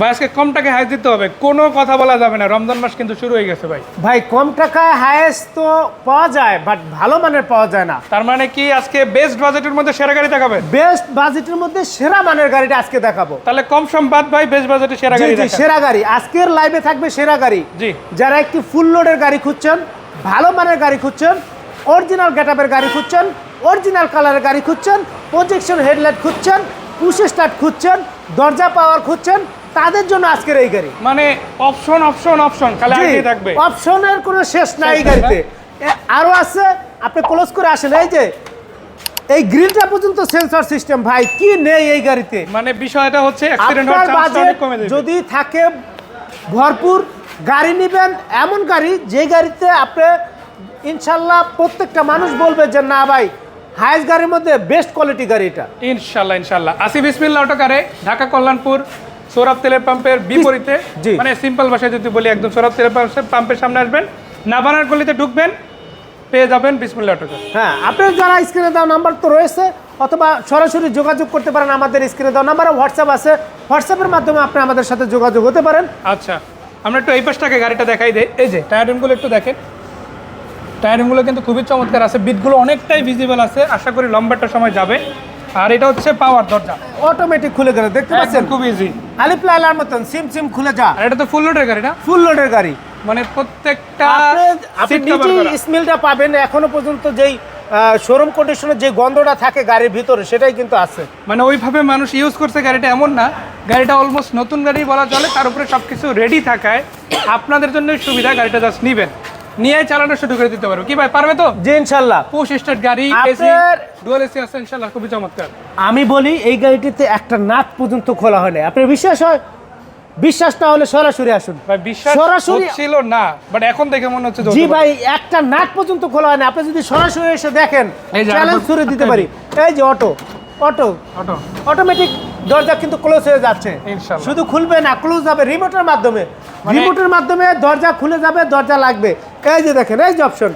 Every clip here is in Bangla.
ভাই আজকে কম টাকায় হাইস দিতে হবে, কোনো কথা বলা যাবে না, রমজান মাস কিন্তু শুরু হয়ে গেছে ভাই। ভাই কম টাকায় হাইয়েস্ট তো পাওয়া যায়, বাট ভালো মানের পাওয়া যায় না। তার মানে কি আজকে বেস্ট বাজেটের মধ্যে সেরা গাড়ি দেখাবেন? বেস্ট বাজেটের মধ্যে সেরা মানের গাড়িটা আজকে দেখাবো। তাহলে কম সম বাদ ভাই, বেস্ট বাজেটে সেরা গাড়ি দেখান। সেরা গাড়ি আজকের লাইভে থাকবে, সেরা গাড়ি। জি, যারা একটি ফুল লোডের গাড়ি খুঁজছেন, ভালো মানের গাড়ি খুঁজছেন, অরিজিনাল গেটআপের গাড়ি খুঁজছেন, অরিজিনাল কালারের গাড়ি খুঁজছেন, প্রজেকশন হেডলাইট খুঁজছেন, পুশ স্টার্ট খুঁজছেন, দরজা পাওয়ার খুঁজছেন, তাদের জন্য আজকের এই গাড়ি। মানে অপশন অপশন অপশন খালি আগেই থাকবে, অপশনের কোনো শেষ নাই এই গাড়িতে। আরো আছে, আপনি ক্লোজ করে আসেন। এই যে এই গ্রিলটা পর্যন্ত সেন্সর সিস্টেম, ভাই কি নেই এই গাড়িতে। মানে বিষয়টা হচ্ছে অ্যাক্সিডেন্ট হওয়ার চান্সটা অনেক কমে যাবে যদি থাকে ভরপুর। গাড়ি নেবেন এমন গাড়ি, যে গাড়িতে আপনি ইনশাল্লাহ প্রত্যেকটা মানুষ বলবে যে না ভাই হাইস গাড়ির মধ্যে বেস্ট কোয়ালিটি গাড়ি এটা। ইনশাল্লাহ ইনশাল্লাহ। আসি বিসমিল্লাহ অটোকারে, ঢাকা কল্যাণপুর সৌরভ তেলের পাম্পের বিপরীতে। মানে সিম্পল ভাষায় যদি বলি, একদম সৌরভ তেলের পাম্পের সামনে আসবেন, নাবানার গলিতে ঢুকবেন, পেয়ে যাবেন বিসমিল্লাহ অটোকার। হ্যাঁ, আপনার যারা স্ক্রিনে দেওয়া নাম্বার তো রয়েছে, অথবা সরাসরি যোগাযোগ করতে পারেন আমাদের স্ক্রিনে দেওয়া নাম্বারে। হোয়াটসঅ্যাপ আছে, হোয়াটসঅ্যাপের মাধ্যমে আপনি আমাদের সাথে যোগাযোগ হতে পারেন। আচ্ছা, আমরা একটু এই পাশটাকে গাড়িটা দেখাই দেই। এই যে টায়ার রিমগুলো একটু দেখেন, টায়ার রিমগুলো কিন্তু খুবই চমৎকার আছে, বিটগুলো অনেকটাই ভিজিবল আছে, আশা করি লম্বাটা সময় যাবে। আর এটা হচ্ছে পাওয়ার দরজা, অটোমেটিক খুলে গেল, দেখতে পাচ্ছেন খুব ইজি, আলিফ লাইলার মতন সিম সিম খুলে যা। আর এটা তো ফুল লোডের গাড়ি না? ফুল লোডের গাড়ি, মানে প্রত্যেকটা আপনি নিজেই স্মেলটা পাবেন। এখনো পর্যন্ত যেই শোরুম কন্ডিশনের যে গন্ধটা থাকে গাড়ির ভিতরে, সেটাই কিন্তু আছে। মানে ওইভাবে মানুষ ইউজ করছে গাড়িটা, এমন না, গাড়িটা অলমোস্ট নতুন গাড়ি বলা চলে। তার উপরে সবকিছু রেডি থাকায় আপনাদের জন্য সুবিধা, গাড়িটা জাস্ট নিবেন, নিয়ে চালানো শুরু করে দিতে পারবে। কি ভাই পারবে তো? জি ইনশাআল্লাহ। পুশ স্টার্ট গাড়ি, এসি ডুয়াল এসি আছে ইনশাআল্লাহ, খুবই চমৎকার। আমি বলি এই গাড়িটিতে একটা নাট পর্যন্ত খোলা হয় না। আপনার বিশ্বাস হয়? বিশ্বাস না হলে সরাসরি আসুন ভাই। বিশ্বাস ছিল না, বাট এখন দেখে মনে হচ্ছে জি ভাই, একটা নাট পর্যন্ত খোলা হয় না। আপনি যদি সরাসরি এসে দেখেন, চ্যালেঞ্জ করে দিতে পারি। এই যে অটো অটো অটো অটোমেটিক দরজা কিন্তু ক্লোজ হয়ে যাচ্ছে, ইনশাআল্লাহ। শুধু খুলবে না, ক্লোজ হবে রিমোটের মাধ্যমে। রিমোটের মাধ্যমে দরজা খুলে যাবে, দরজা লাগবে। এই যে দেখেন, এই যে অপশন,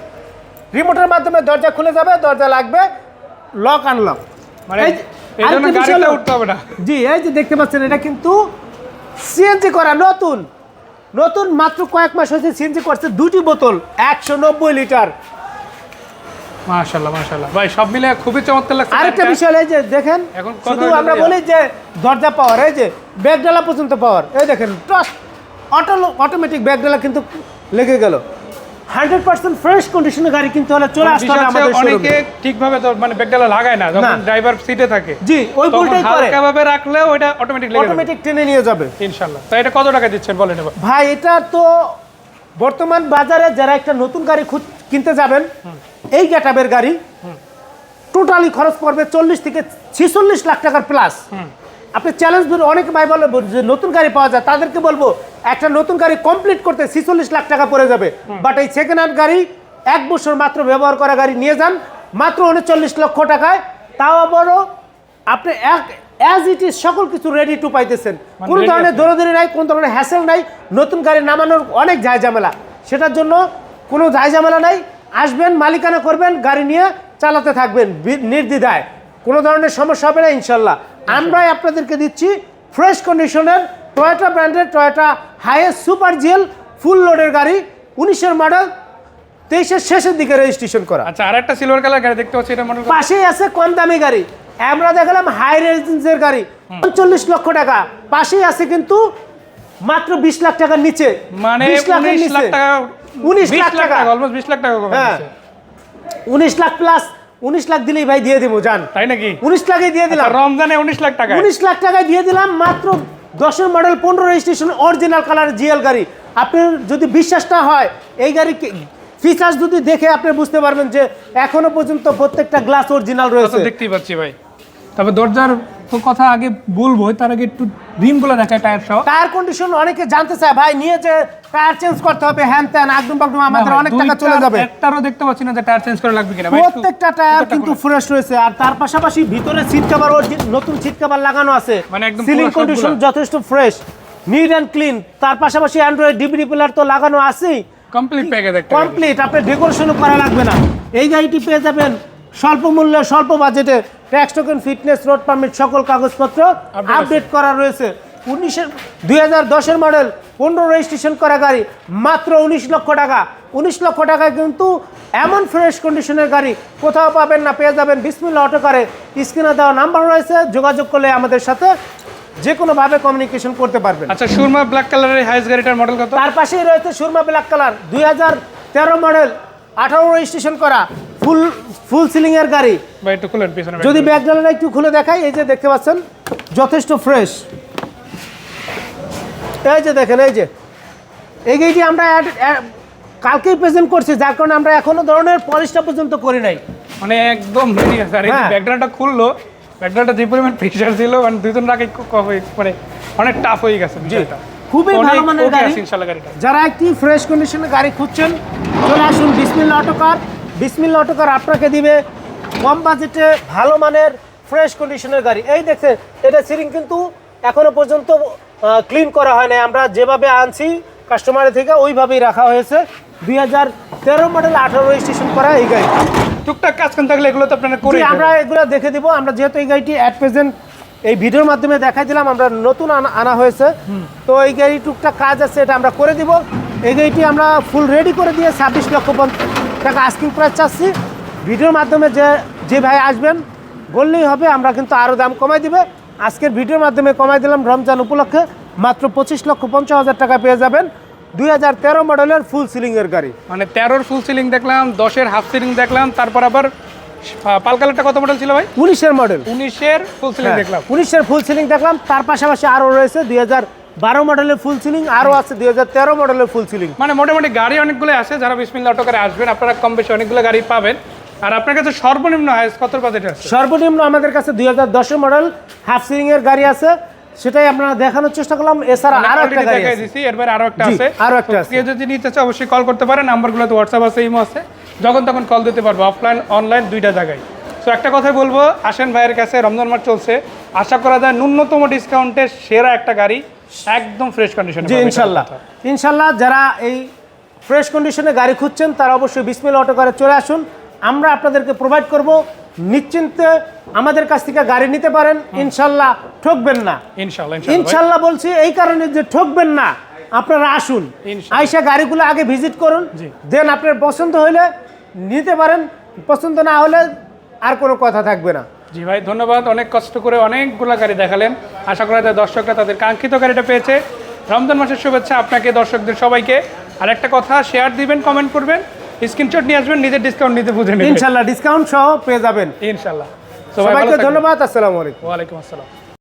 রিমোটের মাধ্যমে দরজা খুলে যাবে, দরজা লাগবে, লক আনলক। মানে এই জন্য গাড়িতে উঠতে হবে না। জি, এই যে দেখতে পাচ্ছেন, এটা কিন্তু সিএনজি করা, নতুন নতুন, মাত্র কয়েক মাস হয়েছে সিএনজি করছে। দুটি বোতল 190 লিটার। মাশাআল্লাহ মাশাআল্লাহ ভাই, সব মিলে খুবই চমৎকার লাগছে। আরেকটা বিষয়, এই যে দেখেন, এখন শুধু আমরা বলি যে দরজা পাওয়ার, এই যে ব্যাগডালা পর্যন্ত পাওয়ার। এই দেখেন, অটোমেটিক ব্যাগডালা কিন্তু লেগে গেল। 100% ফ্রেশ কন্ডিশনের গাড়ি কিন্তু হলে চলে আসতে হবে আমাদের শোরুমে। অনেকে ঠিকভাবে তো মানে ব্যাগডালা লাগায় না, যখন ড্রাইভার সিটে থাকে। জি, ওই ভুলটাই করে। হালকা ভাবে রাখলে ওটা অটোমেটিক লেগে যাবে, অটোমেটিক টেনে নিয়ে যাবে ইনশাআল্লাহ। তো এটা কত টাকা দিচ্ছেন বলেন এবার? ভাই এটা তো বর্তমান বাজারে যারা একটা নতুন গাড়ি কিনতে যাবেন, এই গেটআপের গাড়ি টোটালি খরচ পড়বে 40 থেকে 46 লাখ টাকার প্লাস। আপনি চ্যালেঞ্জ ধরে অনেক ভাই বলে যে নতুন গাড়ি পাওয়া যায়, তাদেরকে বলবো একটা নতুন গাড়ি কমপ্লিট করতে 46 লাখ টাকা পড়ে যাবে। বাট এই সেকেন্ড হ্যান্ড গাড়ি 1 বছর মাত্র ব্যবহার করা গাড়ি নিয়ে যান মাত্র 39 লক্ষ টাকায়। তাও আবারও আপনি অ্যাজ ইট ইজ সকল কিছু রেডি টু পাইতেছেন। কোনো ধরনের দৌড়াদৌড়ি নাই, কোনো ধরনের হ্যাসেল নাই। নতুন গাড়ি নামানোর অনেক ঝামেলা, সেটার জন্য কোনো ঝামেলা নাই। আসবেন, মালিকানা করবেন, গাড়ি নিয়ে চালাতে থাকবেন নির্দ্বিধায়, কোনো ধরনের সমস্যা হবে না ইনশাল্লাহ। আমরাই আপনাদেরকে দিচ্ছি ফ্রেশ কন্ডিশনের টয়োটা ব্র্যান্ডের টয়োটা হাইয়েস্ট সুপার জিএল ফুল লোডের গাড়ি, 19-এর মডেল, 23-এর শেষের দিকে রেজিস্ট্রেশন করা। আচ্ছা, আর একটা সিলভার কালার গাড়ি দেখতে পাচ্ছি, এটা মনে পাশেই আছে কম দামি গাড়ি। আমরা দেখালাম হাই রেঞ্জের গাড়ি 39 লক্ষ টাকা, পাশেই আছে কিন্তু মাত্র 20 লাখ টাকার নিচে। মানে 19 লাখ টাকা, 19 লাখ টাকা, অলমোস্ট 20 লাখ টাকা কমে গেছে। 19 লাখ প্লাস, 19 লাখ দিলেই ভাই দিয়ে দেবো, জান। তাই নাকি? 19 লাখে দিয়ে দিলাম। রমজানে 19 লাখ টাকা, 19 লাখ টাকায় দিয়ে দিলাম মাত্র 10-এর model, 15 registration, original colour GL গাড়ি। আপনার যদি বিশ্বাস না হয়, এই গাড়ি ফিচার্স যদি দেখে আপনি বুঝতে পারবেন যে এখনো পর্যন্ত প্রত্যেকটা গ্লাস অরিজিনাল রয়েছে। দেখতেই পাচ্ছি ভাই। তবে দরজার কথা আগে বলবো, তার আগে একটু রিমগুলো দেখায়, টায়ার সহ। টায়ার কন্ডিশন অনেকে জানতে চায়, ভাই নিয়ে যে টায়ার চেঞ্জ করতে হবে, হ্যান ত্যান একদম বাকদম, আমাদের অনেক টাকা চলে যাবে। একটারও দেখতে পাচ্ছি না যে টায়ার চেঞ্জ করা লাগবে কিনা। প্রত্যেকটা টায়ার কিন্তু ফ্রেশ রয়েছে। আর তার পাশাপাশি ভিতরে সিট কভার, নতুন সিট কভার লাগানো আছে, মানে একদম সিলিং কন্ডিশন যথেষ্ট ফ্রেশ, নিট অ্যান্ড ক্লিন। তার পাশাপাশি অ্যান্ড্রয়েড ডিভিডি প্লেয়ার তো লাগানো আছেই, কমপ্লিট প্যাকেজ, কমপ্লিট। আপনি ডেকোরেশনও করা লাগবে না। এই গাড়িটি পেয়ে যাবেন স্বল্প মূল্যে, স্বল্প বাজেটে। Tax token, fitness, road permit সকল কাগজপত্র আপডেট করা রয়েছে। 2010-এর মডেল 15 রেজিস্ট্রেশন করা গাড়ি মাত্র 19 লক্ষ টাকা। 19 লক্ষ টাকায় কিন্তু এমন ফ্রেশ কন্ডিশনের গাড়ি কোথাও পাবেন না, পেয়ে যাবেন বিসমিল্লাহ অটো কারে। স্ক্রিনে দেওয়া নাম্বার রয়েছে, যোগাযোগ করলে আমাদের সাথে যে কোনোভাবে কমিউনিকেশন করতে পারবেন। আচ্ছা, সুরমা ব্ল্যাক কালারের হাইস গাড়িটার মডেল কত? তার পাশেই রয়েছে Surma black colour 2013 model 18 registration করা ফুল সিলিং এর গাড়ি। ভাই একটু খুলেন পিছনে। যদি ব্যাকগ্রাউন্ডটা একটু খুলে দেখাই, এই যে দেখতে পাচ্ছেন যথেষ্ট ফ্রেশ। এই যে দেখেন, এই গাড়িটি আমরা কালকেই প্রেজেন্ট করছি, যার কারণে আমরা এখনো ধরনের পলিশটা পর্যন্ত করি নাই, মানে একদম রেডি আছে। আর এই ব্যাকগ্রাউন্ডটা খুললো, ব্যাকগ্রাউন্ডটা যে পরিমাণ প্রেশার ছিল, মানে দুজন রাখে মানে অনেক টাফ হয়ে গেছে বিষয়টা। খুবই ভালো মানের গাড়ি। ইনশাআল্লাহ গাড়িটা যারা একটি ফ্রেশ কন্ডিশনে গাড়ি খুঁজছেন, চলে আসুন বিসমিল্লাহ অটো কার। বিসমিল্লাহ অটো কার আপনাকে দিবে কম বাজেটে ভালো মানের ফ্রেশ কন্ডিশনের গাড়ি। এই দেখছেন, এটা সিলিং কিন্তু এখনো পর্যন্ত ক্লিন করা হয় নাই, আমরা যেভাবে আনছি কাস্টমারের থেকে ওইভাবেই রাখা হয়েছে। 2013 মডেল 18 রেজিস্ট্রেশন করা এই গাড়ি। টুকটাক কাজ কাম থাকলে এগুলো তো আপনারা করে আমরা এগুলো দেখে দিব। আমরা যেহেতু এই গাড়িটি অ্যাট প্রেজেন্ট এই ভিডিওর মাধ্যমে দেখাই দিলাম, আমরা নতুন আনা হয়েছে, তো এই গাড়ি টুকটাক কাজ আছে, এটা আমরা করে দিব। এই গাড়িটি আমরা ফুল রেডি করে দিয়ে 26 লক্ষ টাকা আস্কিং প্রাইস চাচ্ছি। ভিডিওর মাধ্যমে যে ভাই আসবেন বললেই হবে, আমরা কিন্তু আরও দাম কমাই দিবে। আজকের ভিডিওর মাধ্যমে কমাই দিলাম রমজান উপলক্ষে, মাত্র 25,50,000 টাকা পেয়ে যাবেন 2013 মডেলের ফুল সিলিংয়ের গাড়ি। মানে 13-র ফুল সিলিং দেখলাম, 10-এর হাফ সিলিং দেখলাম, তারপর আবার পাল কালারটা কত মডেল ছিল ভাই? 19-এর মডেল। 19-এর ফুল সিলিং দেখলাম। 19-এর ফুল সিলিং দেখলাম, তার পাশাপাশি আরও রয়েছে 2012 মডেলের ফুল সিলিং, আরও আছে 2013 মডেলের ফুল সিলিং। মানে মোটামুটি গাড়ি অনেকগুলো আছে। যারা বিসমিল্লাহ অটো করে আসবেন, আপনারা কম বেশি অনেকগুলো গাড়ি পাবেন। আর আপনার কাছে সর্বনিম্ন হাইস কত বাজেট আছে? সর্বনিম্ন আমাদের কাছে 2010 মডেল হাফ সিলিং এর গাড়ি আছে, সেটাই আপনারা দেখানোর চেষ্টা করলাম। এছাড়া আরো একটা গাড়ি আছে, দিছি এরপর আরো একটা আছে, আরো একটা আছে। কেউ যদি নিতে চায় অবশ্যই কল করতে পারেন, নাম্বারগুলো তো হোয়াটসঅ্যাপ আছে, ইমো আছে, যখন তখন কল দিতে পারবো, অফলাইন অনলাইন দুইটা জায়গায়। সো একটা কথাই বলবো, আসেন ভাইয়ের কাছে, রমজান মাস চলছে, আশা করা যায় ন্যূনতম ডিসকাউন্টে সেরা একটা গাড়ি একদম ফ্রেশ কন্ডিশনে। জি ইনশাল্লাহ যারা এই ফ্রেশ কন্ডিশনে গাড়ি খুঁজছেন তারা অবশ্যই বিসমিল্লাহ অটো করে চলে আসুন। আমরা আপনাদেরকে প্রোভাইড করব, নিশ্চিন্তে আমাদের কাছ থেকে গাড়ি নিতে পারেন, ইনশাল্লাহ ঠকবেন না। ইনশাল্লাহ বলছি এই কারণে যে ঠকবেন না, আপনারা আসুন, আইসা গাড়িগুলো আগে ভিজিট করুন, দেন আপনার পছন্দ হলে নিতে পারেন, পছন্দ না হলে আর কোনো কথা থাকবে না। জি ভাই, ধন্যবাদ। অনেক কষ্ট করে অনেকগুলো গাড়ি দেখালেন, আশা করা যায় দর্শকরা তাদের কাঙ্ক্ষিত গাড়িটা পেয়েছে। রমজান মাসের শুভেচ্ছা আপনাকে, দর্শকদের সবাইকে। আর একটা কথা, শেয়ার দিবেন, কমেন্ট করবেন, স্ক্রিনশট নিয়ে আসবেন, নিজের ডিসকাউন্ট নিতে বুঝে নেবেন, ইনশাল্লাহ ডিসকাউন্ট সহ পেয়ে যাবেন ইনশাল্লাহ। সবাইকে ধন্যবাদ। আসসালামু আলাইকুম। ওয়ালাইকুম আসসালাম।